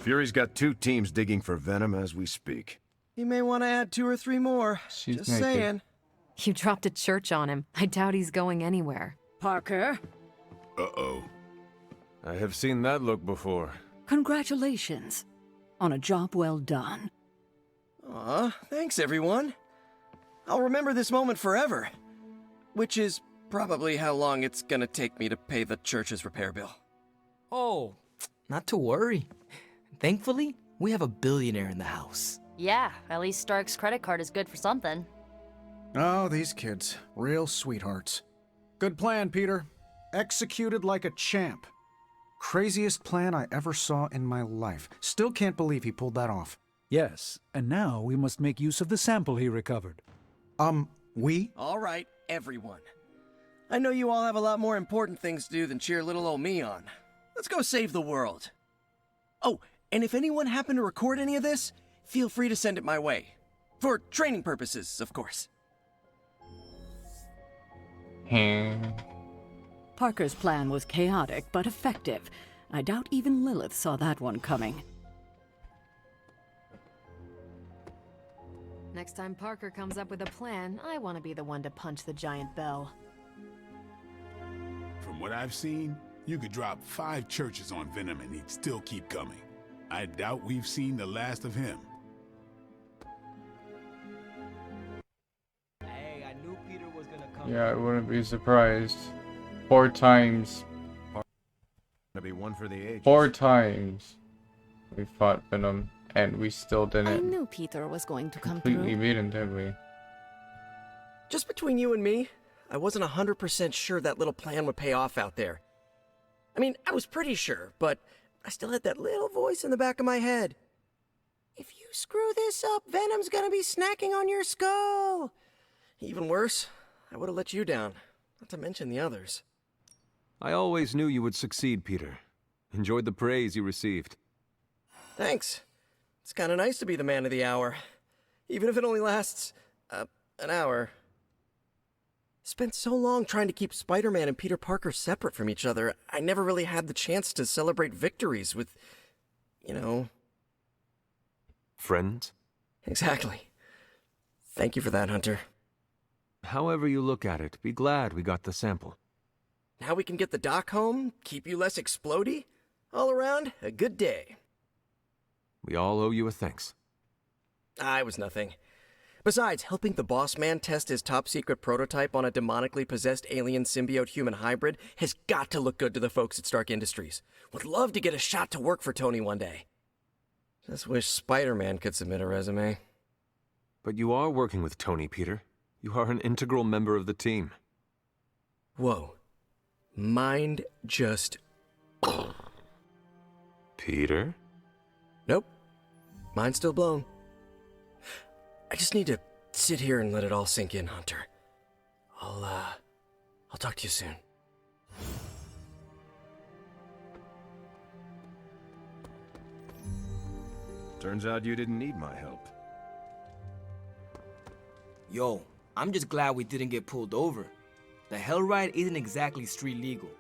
Fury's got 2 teams digging for Venom as we speak. He may want to add 2 or 3 more. She's Just naked. saying. You dropped a church on him. I doubt he's going anywhere. Parker, Uh-oh. I have seen that look before. congratulations on a job well done. Aw, thanks everyone. I'll remember this moment forever. Which is probably how long it's gonna take me to pay the church's repair bill. Oh, not to worry. Thankfully, we have a billionaire in the house. Yeah, at least Stark's credit card is good for something. Oh, these kids. Real sweethearts. Good plan, Peter. Executed like a champ. Craziest plan I ever saw in my life. Still can't believe he pulled that off. Yes, and now we must make use of the sample he recovered. We? All right, everyone. I know you all have a lot more important things to do than cheer little old me on. Let's go save the world. Oh, and if anyone happened to record any of this, feel free to send it my way. For training purposes, of course. Parker's plan was chaotic but effective. I doubt even Lilith saw that one coming. Next time Parker comes up with a plan, I want to be the one to punch the giant bell. From what I've seen, you could drop 5 churches on Venom and he'd still keep coming. I doubt we've seen the last of him. Hey, I knew Peter was gonna come. Yeah, I wouldn't be surprised. 4 times. Gonna be one for the ages. 4 times we fought Venom, and we still I didn't knew Peter was going to come completely through. beat him, did we? Just between you and me, I wasn't 100% sure that little plan would pay off out there. I mean, I was pretty sure, but I still had that little voice in the back of my head. If you screw this up, Venom's gonna be snacking on your skull. Even worse, I would have let you down, not to mention the others. I always knew you would succeed, Peter. Enjoyed the praise you received. Thanks. It's kind of nice to be the man of the hour, even if it only lasts, an hour. Spent so long trying to keep Spider-Man and Peter Parker separate from each other, I never really had the chance to celebrate victories with, Friends? Exactly. Thank you for that, Hunter. However you look at it, be glad we got the sample. Now we can get the doc home, keep you less explodey. All around, a good day. We all owe you a thanks. It was nothing. Besides, helping the boss man test his top-secret prototype on a demonically possessed alien symbiote-human hybrid has got to look good to the folks at Stark Industries. Would love to get a shot to work for Tony one day. Just wish Spider-Man could submit a resume. But you are working with Tony, Peter. You are an integral member of the team. Whoa. Mind just... Peter? Nope. Mind's still blown. I just need to sit here and let it all sink in, Hunter. I'll talk to you soon. Turns out you didn't need my help. Yo, I'm just glad we didn't get pulled over. The hell ride isn't exactly street legal.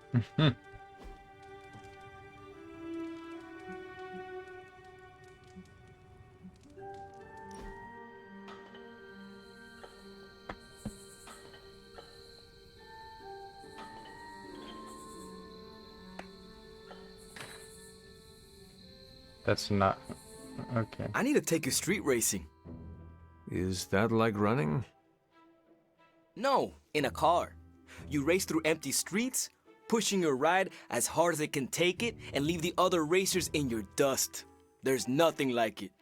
That's not... Okay. I need to take you street racing. Is that like running? No, in a car. You race through empty streets, pushing your ride as hard as it can take it, and leave the other racers in your dust. There's nothing like it.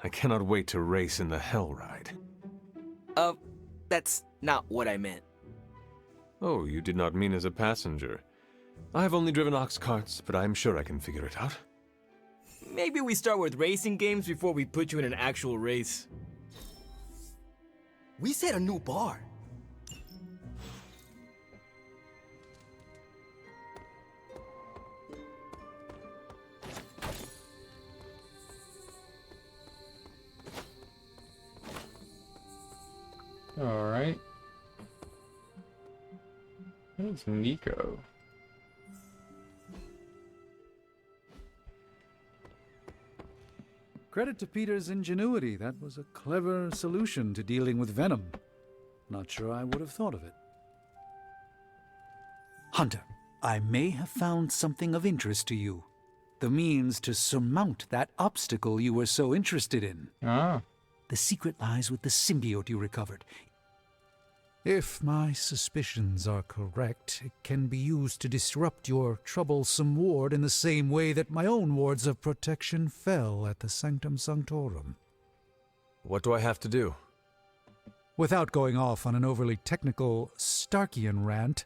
I cannot wait to race in the Hell Ride. That's not what I meant. Oh, you did not mean as a passenger. I have only driven ox carts, but I am sure I can figure it out. Maybe we start with racing games before we put you in an actual race. We set a new bar. Alright. Where's Nico? Credit to Peter's ingenuity. That was a clever solution to dealing with venom. Not sure I would have thought of it. Hunter, I may have found something of interest to you. The means to surmount that obstacle you were so interested in. Ah. The secret lies with the symbiote you recovered. If my suspicions are correct, it can be used to disrupt your troublesome ward in the same way that my own wards of protection fell at the Sanctum Sanctorum. What do I have to do? Without going off on an overly technical Starkian rant,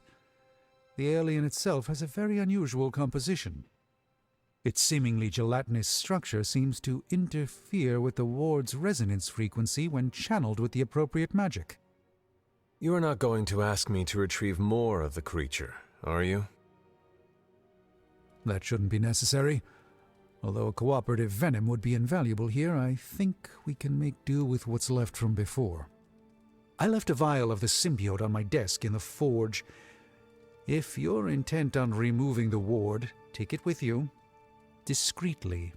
the alien itself has a very unusual composition. Its seemingly gelatinous structure seems to interfere with the ward's resonance frequency when channeled with the appropriate magic. You are not going to ask me to retrieve more of the creature, are you? That shouldn't be necessary. Although a cooperative venom would be invaluable here, I think we can make do with what's left from before. I left a vial of the symbiote on my desk in the forge. If you're intent on removing the ward, take it with you. Discreetly.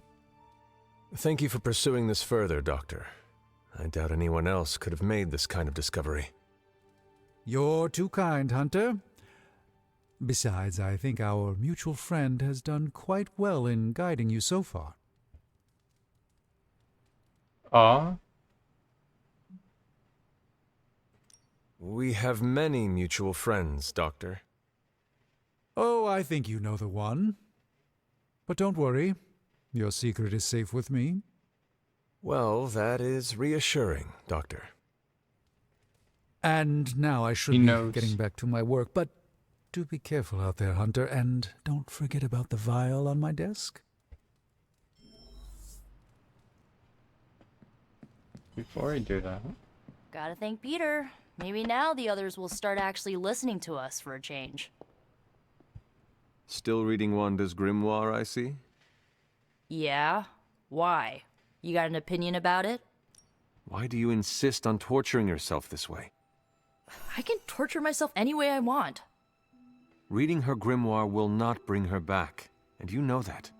Thank you for pursuing this further, Doctor. I doubt anyone else could have made this kind of discovery. You're too kind, Hunter. Besides, I think our mutual friend has done quite well in guiding you so far. We have many mutual friends, Doctor. Oh, I think you know the one. But don't worry, your secret is safe with me. Well, that is reassuring, Doctor. And now I should be getting back to my work, but do be careful out there, Hunter, and don't forget about the vial on my desk. Before I do that... Gotta thank Peter. Maybe now the others will start actually listening to us for a change. Still reading Wanda's grimoire, I see? Yeah? Why? You got an opinion about it? Why do you insist on torturing yourself this way? I can torture myself any way I want. Reading her grimoire will not bring her back, and you know that.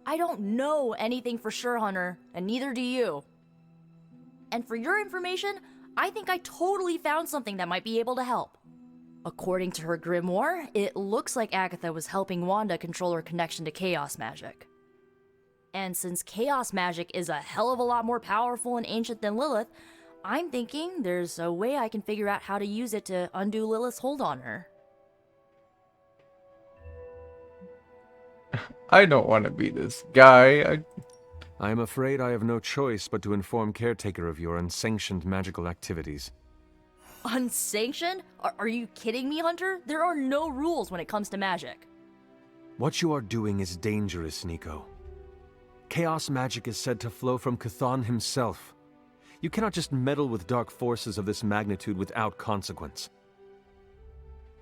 I don't know anything for sure, Hunter, and neither do you. And for your information, I think I totally found something that might be able to help. According to her grimoire, it looks like Agatha was helping Wanda control her connection to chaos magic. And since chaos magic is a hell of a lot more powerful and ancient than Lilith, I'm thinking there's a way I can figure out how to use it to undo Lilith's hold on her. I don't want to be this guy. I am afraid I have no choice but to inform Caretaker of your unsanctioned magical activities. Unsanctioned? Are you kidding me, Hunter? There are no rules when it comes to magic. What you are doing is dangerous, Nico. Chaos magic is said to flow from Chthon himself. You cannot just meddle with dark forces of this magnitude without consequence.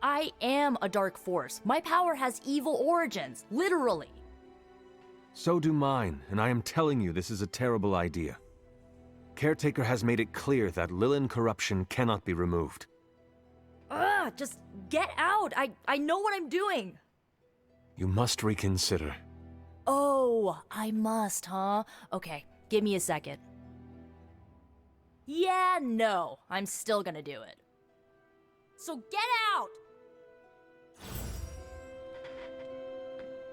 I am a dark force. My power has evil origins, literally. So do mine, and I am telling you this is a terrible idea. Caretaker has made it clear that Lilin corruption cannot be removed. Ugh, just get out. I know what I'm doing. You must reconsider. Oh, I must, huh? Okay, give me a second. Yeah, no, I'm still gonna do it. So get out!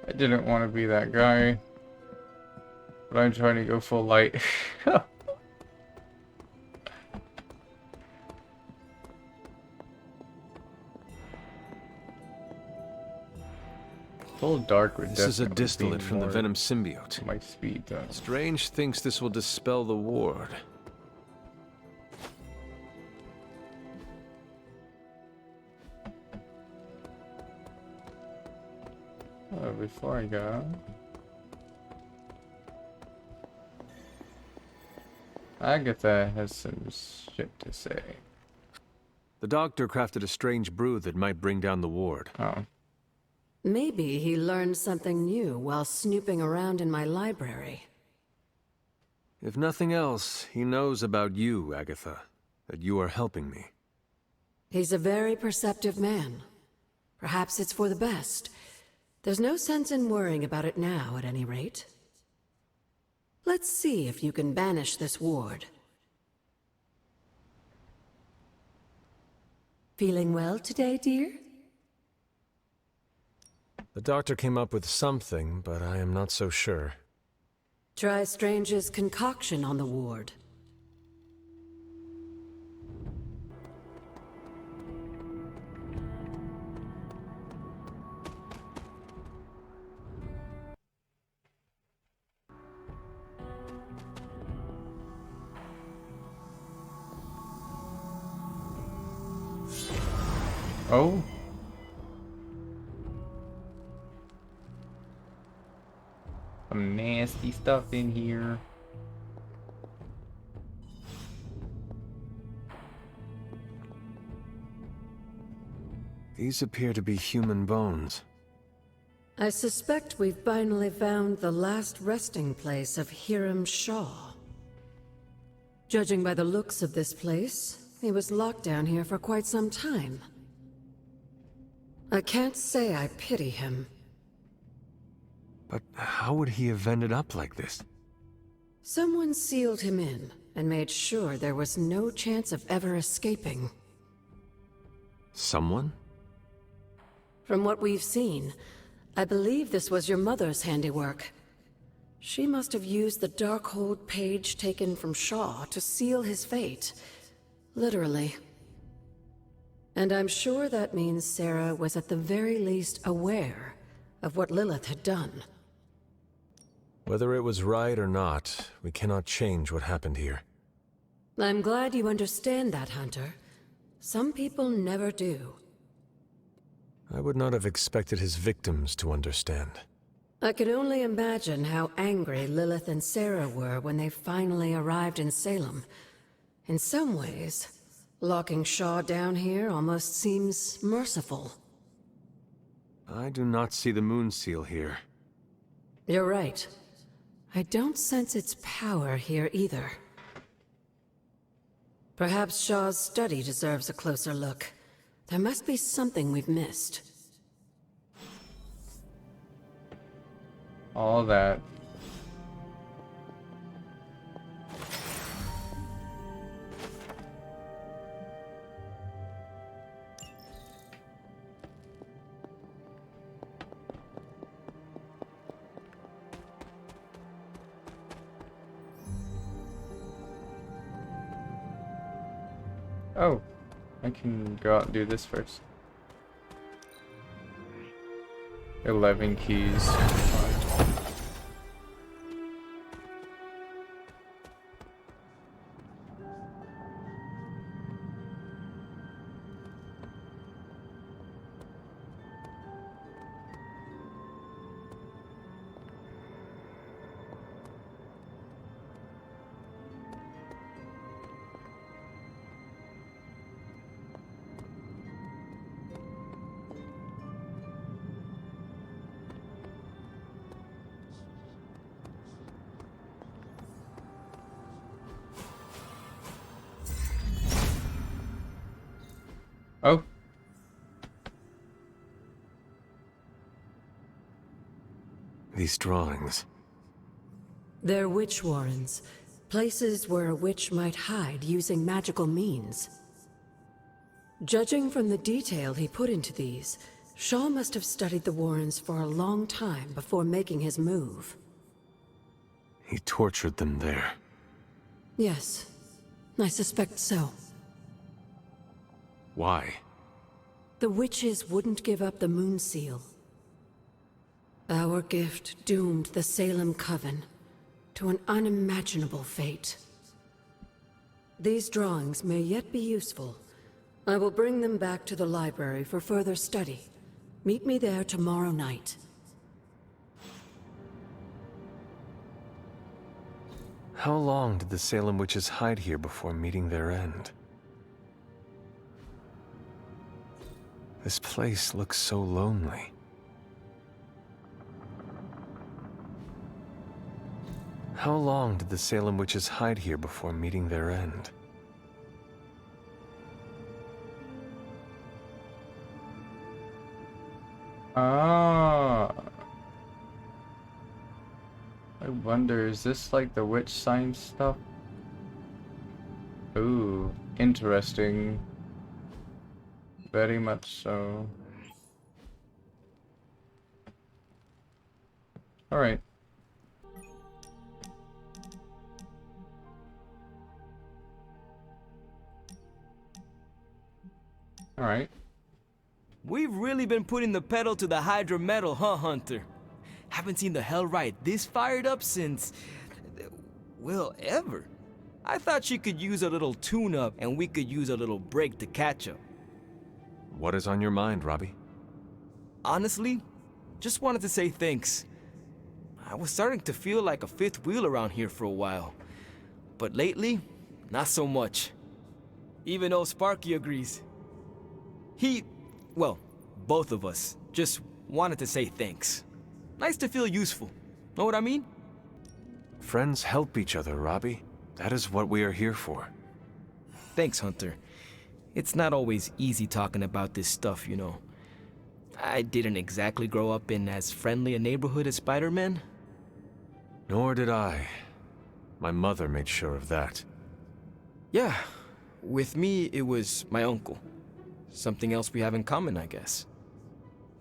I didn't want to be that guy. But I'm trying to go full light. Full dark would This is a definitely distillate be from the more venom symbiote. my speed though. Strange thinks this will dispel the ward. Before I go, Agatha has some shit to say. The doctor crafted a strange brew that might bring down the ward. Oh. Maybe he learned something new while snooping around in my library. If nothing else, he knows about you, Agatha. That you are helping me. He's a very perceptive man. Perhaps it's for the best. There's no sense in worrying about it now, at any rate. Let's see if you can banish this ward. Feeling well today, dear? The doctor came up with something, but I am not so sure. Try Strange's concoction on the ward. Oh. Some nasty stuff in here. These appear to be human bones. I suspect we've finally found the last resting place of Hiram Shaw. Judging by the looks of this place, he was locked down here for quite some time. I can't say I pity him. But how would he have ended up like this? Someone sealed him in and made sure there was no chance of ever escaping. Someone? From what we've seen, I believe this was your mother's handiwork. She must have used the Darkhold page taken from Shaw to seal his fate. Literally. And I'm sure that means Sarah was at the very least aware of what Lilith had done. Whether it was right or not, we cannot change what happened here. I'm glad you understand that, Hunter. Some people never do. I would not have expected his victims to understand. I can only imagine how angry Lilith and Sarah were when they finally arrived in Salem. In some ways, locking Shaw down here almost seems merciful. I do not see the moon seal here. You're right. I don't sense its power here either. Perhaps Shaw's study deserves a closer look. There must be something we've missed. All that. Oh, I can go out and do this first. 11 keys. Oh. These drawings. They're witch warrens, places where a witch might hide using magical means. Judging from the detail he put into these, Shaw must have studied the warrens for a long time before making his move. He tortured them there. Yes, I suspect so. Why? The witches wouldn't give up the moon seal. Our gift doomed the Salem Coven to an unimaginable fate. These drawings may yet be useful. I will bring them back to the library for further study. Meet me there tomorrow night. How long did the Salem witches hide here before meeting their end? This place looks so lonely. How long did the Salem witches hide here before meeting their end? Ah. I wonder, is this like the witch sign stuff? Ooh, interesting. Very much so. Alright. Alright. We've really been putting the pedal to the Hydra metal, huh, Hunter? Haven't seen the Hellride this fired up since... well, ever. I thought she could use a little tune-up, and we could use a little break to catch up. What is on your mind, Robbie? Honestly, just wanted to say thanks. I was starting to feel like a fifth wheel around here for a while. But lately, not so much. Even old Sparky agrees. Well, both of us, just wanted to say thanks. Nice to feel useful. Know what I mean? Friends help each other, Robbie. That is what we are here for. Thanks, Hunter. It's not always easy talking about this stuff, you know. I didn't exactly grow up in as friendly a neighborhood as Spider-Man. Nor did I. My mother made sure of that. Yeah, with me, it was my uncle. Something else we have in common, I guess.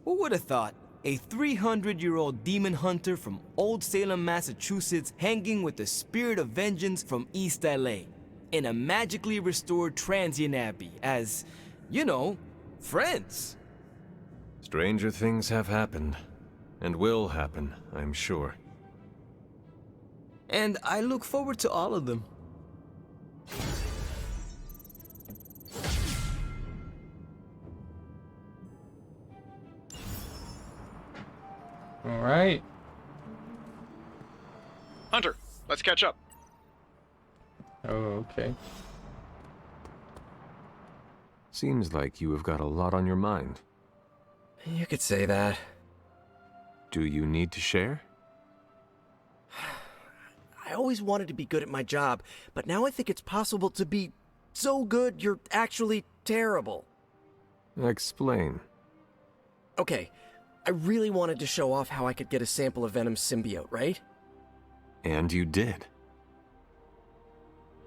Who would have thought? A 300-year-old demon hunter from Old Salem, Massachusetts, hanging with the spirit of vengeance from East LA, in a magically restored transient abbey as, you know, friends. Stranger things have happened, and will happen, I'm sure. And I look forward to all of them. Alright. Hunter, let's catch up. Oh, okay. Seems like you have got a lot on your mind. You could say that. Do you need to share? I always wanted to be good at my job, but now I think it's possible to be so good you're actually terrible. Explain. Okay, I really wanted to show off how I could get a sample of Venom's symbiote, right? And you did.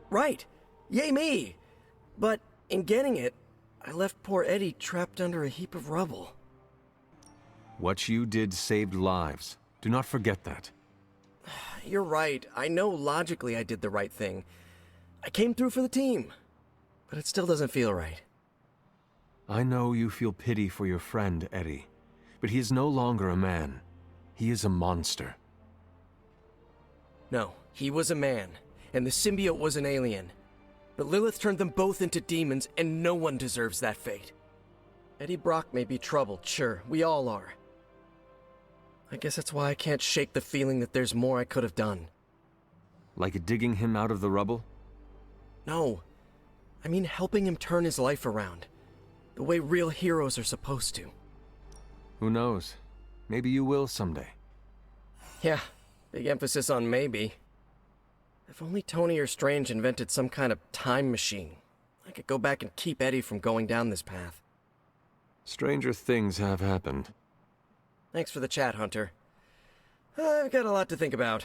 Right. Yay me! But in getting it, I left poor Eddie trapped under a heap of rubble. What you did saved lives. Do not forget that. You're right. I know logically I did the right thing. I came through for the team. But it still doesn't feel right. I know you feel pity for your friend, Eddie. But he is no longer a man. He is a monster. No, he was a man, and the symbiote was an alien. But Lilith turned them both into demons, and no one deserves that fate. Eddie Brock may be troubled, sure, we all are. I guess that's why I can't shake the feeling that there's more I could have done. Like digging him out of the rubble? No, I mean helping him turn his life around. The way real heroes are supposed to. Who knows? Maybe you will someday. Yeah, big emphasis on maybe. If only Tony or Strange invented some kind of time machine, I could go back and keep Eddie from going down this path. Stranger things have happened. Thanks for the chat, Hunter. I've got a lot to think about.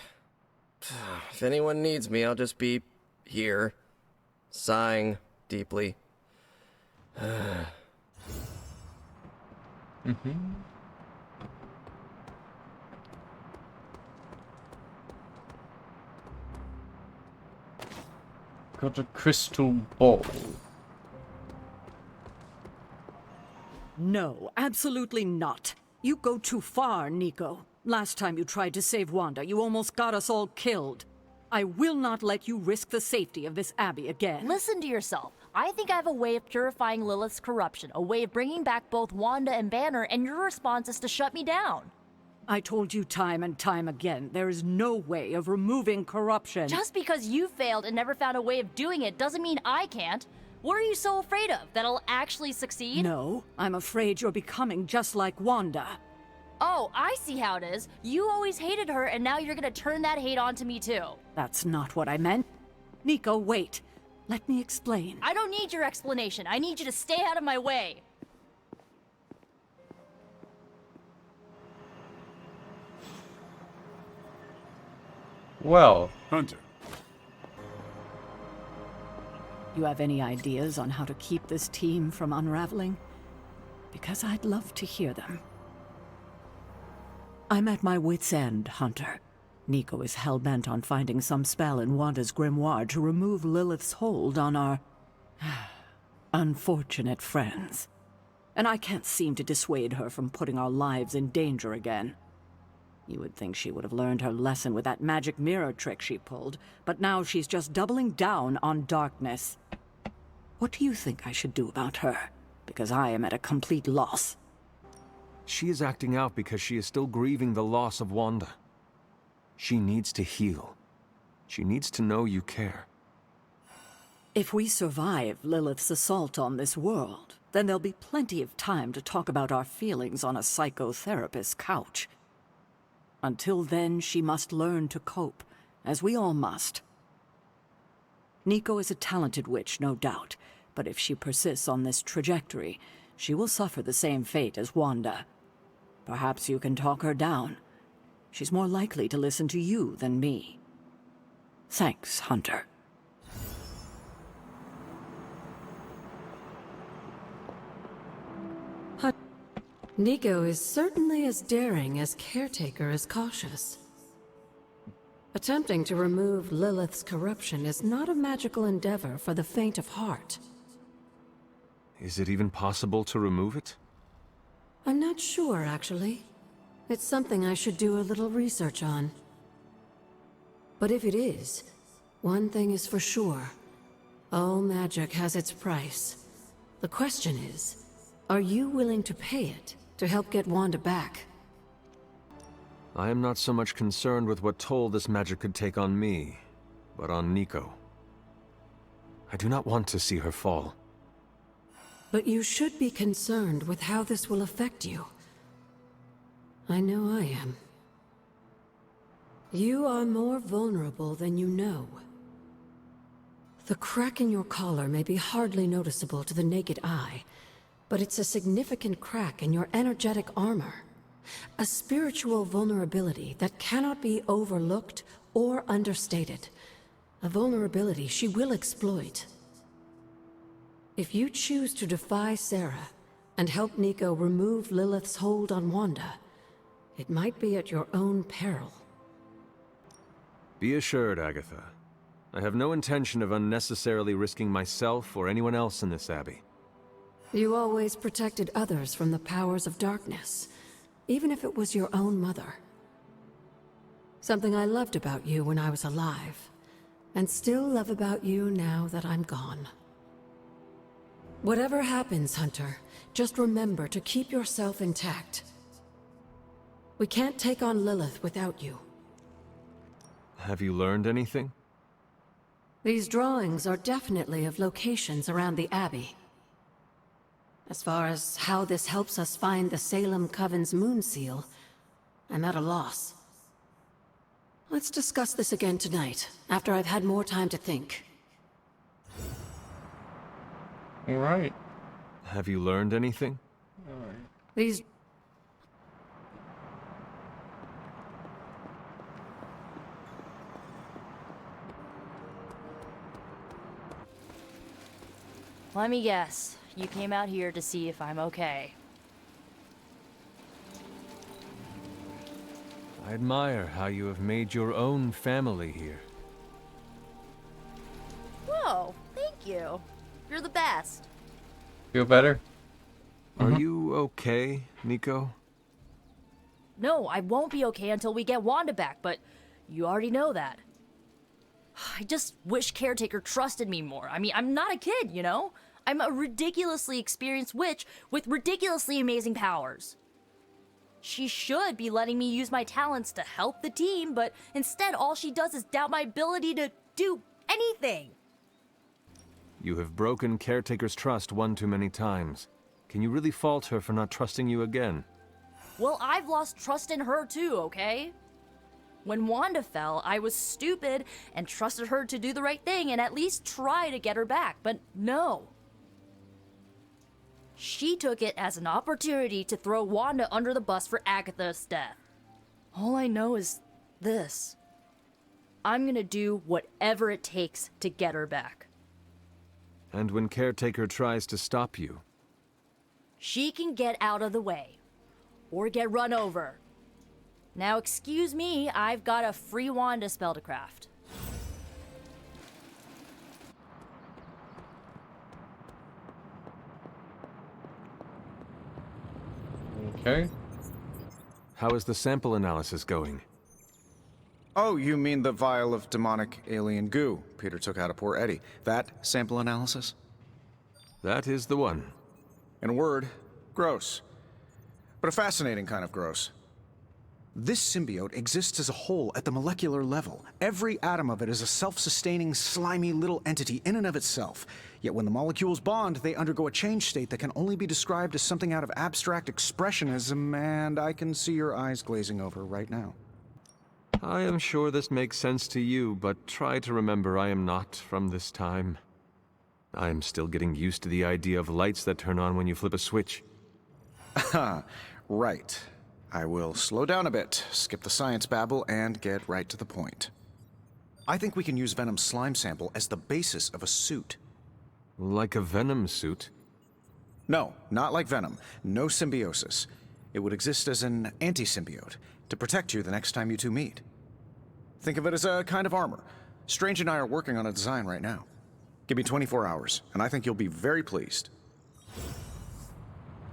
If anyone needs me, I'll just be here, sighing deeply. Got a crystal ball. No, absolutely not. You go too far, Nico. Last time you tried to save Wanda, you almost got us all killed. I will not let you risk the safety of this abbey again. Listen to yourself. I think I have a way of purifying Lilith's corruption, a way of bringing back both Wanda and Banner, and your response is to shut me down. I told you time and time again, there is no way of removing corruption. Just because you failed and never found a way of doing it doesn't mean I can't. What are you so afraid of? That I'll actually succeed? No, I'm afraid you're becoming just like Wanda. Oh, I see how it is. You always hated her, and now you're gonna turn that hate onto me too. That's not what I meant. Nico, wait. Let me explain. I don't need your explanation. I need you to stay out of my way. Well, Hunter, You have any ideas on how to keep this team from unraveling? Because I'd love to hear them. I'm at my wit's end, Hunter. Nico is hell-bent on finding some spell in Wanda's grimoire to remove Lilith's hold on our unfortunate friends. And I can't seem to dissuade her from putting our lives in danger again. You would think she would have learned her lesson with that magic mirror trick she pulled, but now she's just doubling down on darkness. What do you think I should do about her? Because I am at a complete loss. She is acting out because she is still grieving the loss of Wanda. She needs to heal. She needs to know you care. If we survive Lilith's assault on this world, then there'll be plenty of time to talk about our feelings on a psychotherapist's couch. Until then, she must learn to cope, as we all must. Nico is a talented witch, no doubt, but if she persists on this trajectory, she will suffer the same fate as Wanda. Perhaps you can talk her down. She's more likely to listen to you than me. Thanks, Hunter. Nico is certainly as daring as Caretaker is cautious. Attempting to remove Lilith's corruption is not a magical endeavor for the faint of heart. Is it even possible to remove it? I'm not sure, actually. It's something I should do a little research on. But if it is, one thing is for sure. All magic has its price. The question is, are you willing to pay it to help get Wanda back? I am not so much concerned with what toll this magic could take on me, but on Nico. I do not want to see her fall. But you should be concerned with how this will affect you. I know I am. You are more vulnerable than you know. The crack in your collar may be hardly noticeable to the naked eye, but it's a significant crack in your energetic armor. A spiritual vulnerability that cannot be overlooked or understated. A vulnerability she will exploit. If you choose to defy Sarah and help Nico remove Lilith's hold on Wanda, it might be at your own peril. Be assured, Agatha. I have no intention of unnecessarily risking myself or anyone else in this abbey. You always protected others from the powers of darkness, even if it was your own mother. Something I loved about you when I was alive, and still love about you now that I'm gone. Whatever happens, Hunter, just remember to keep yourself intact. We can't take on Lilith without you. Have you learned anything? These drawings are definitely of locations around the Abbey. As far as how this helps us find the Salem Coven's moon seal, I'm at a loss. Let's discuss this again tonight, after I've had more time to think. all right. Have you learned anything? These... Let me guess. You came out here to see if I'm okay. I admire how you have made your own family here. Whoa, thank you. You're the best. Feel better? Are you okay, Nico? No, I won't be okay until we get Wanda back, but you already know that. I just wish Caretaker trusted me more. I mean, I'm not a kid, you know? I'm a ridiculously experienced witch with ridiculously amazing powers. She should be letting me use my talents to help the team, but instead all she does is doubt my ability to do anything. You have broken Caretaker's trust one too many times. Can you really fault her for not trusting you again? Well, I've lost trust in her too, okay? When Wanda fell, I was stupid and trusted her to do the right thing and at least try to get her back, but no. She took it as an opportunity to throw Wanda under the bus for Agatha's death. All I know is this. I'm gonna do whatever it takes to get her back. And when Caretaker tries to stop you, She can get out of the way. Or get run over. Now excuse me, I've got a free Wanda spell to craft. Okay. how is the sample analysis going? Oh, you mean the vial of demonic alien goo Peter took out of poor Eddie. That sample analysis? That is the one. In a word, gross. But a fascinating kind of gross. This symbiote exists as a whole at the molecular level. Every atom of it is a self-sustaining, slimy little entity in and of itself. Yet when the molecules bond, they undergo a change state that can only be described as something out of abstract expressionism, and I can see your eyes glazing over right now. I am sure this makes sense to you, but try to remember I am not from this time. I am still getting used to the idea of lights that turn on when you flip a switch. Right. I will slow down a bit, skip the science babble, and get right to the point. I think we can use Venom's slime sample as the basis of a suit. Like a Venom suit? No, not like Venom. No symbiosis. It would exist as an anti-symbiote, to protect you the next time you two meet. Think of it as a kind of armor. Strange and I are working on a design right now. Give me 24 hours, and I think you'll be very pleased.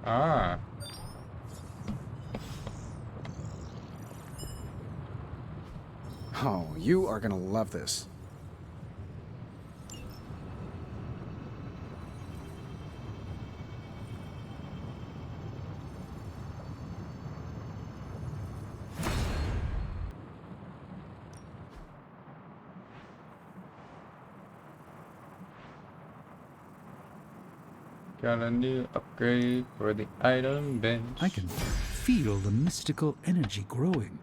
Ah. Oh, you are gonna love this. Got a new upgrade for the item bench. I can feel the mystical energy growing.